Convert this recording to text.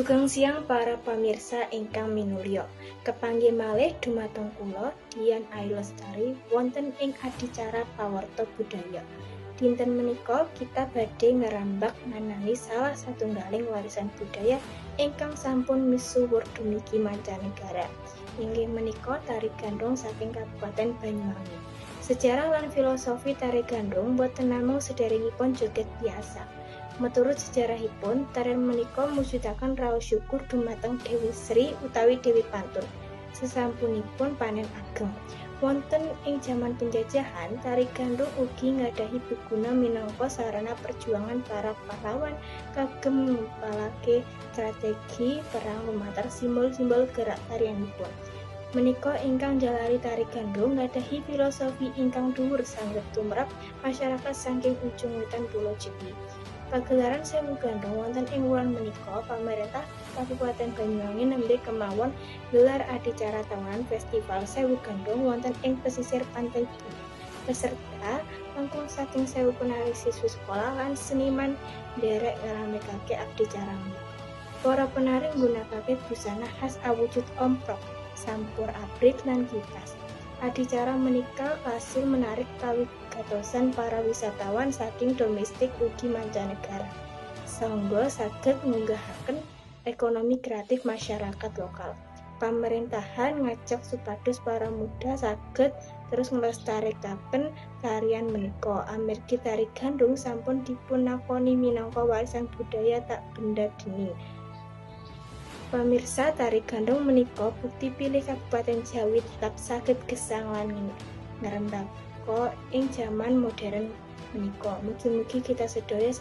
Sugeng siang para pamirsa ingkang minulya. Kepanggih malih dumateng kula Dian Ayu Lestari wonten ing adicara pawarta budaya. Dinten menika kita badhe ngerambak ngenani salah satunggaling warisan budaya ingkang sampun misuwur dumugi mancanegara. Inggih menika tari gandrung saking Kabupaten Banyuwangi. Sejarah lan filosofi tari gandrung boten namung sederengipun joget biasa. Meturut sejarahipun, tarian menika mujudaken raos syukur dumateng Dewi Sri utawi Dewi Pantun. Sesampunipun panen ageng. Wonten ing jaman penjajahan, tari gandrung ugi nggadhahi biguna minangka sarana perjuangan para pahlawan kagem ngumpalake strategi perang lumantar simbol-simbol gerak tarianipun. Menika ingkang jalari tari gandrung nggadhahi filosofi ingkang dhuwur sanget tumrap masyarakat saking ujung wetan Pulo Jawi. Pagelaran Sewu Gandrung wonten ing wulan menika pamarentah Kabupaten Banyuwangi nembe kemawon gelar adicara tahunan Festival Sewu Gandrung wonten ing pesisir pantai Bumi. Peserta langkung saking 1000 penari siswi sekolah lan seniman derek ngramekake adicara menika. Para penari nggunakake busana khas awujud omprok, sampur abrit lan kipas. Adicara menika kasil menarik kawigatosan para wisatawan saking domestik ugi mancanegara. Sangga saged ngunggahaken ekonomi kreatif masyarakat lokal. Pemerintahan ngajak supados para muda saged terus nglestarekaken tarian menika. Amargi tari gandrung sampun dipunakoni minangka warisan budaya tak benda dening. Pamirsa, tari gandrung menika bukti pilih Kabupaten Jawi tetap saged gesang lan ngrembaka ing jaman modern menika. Mugi-mugi kita sedaya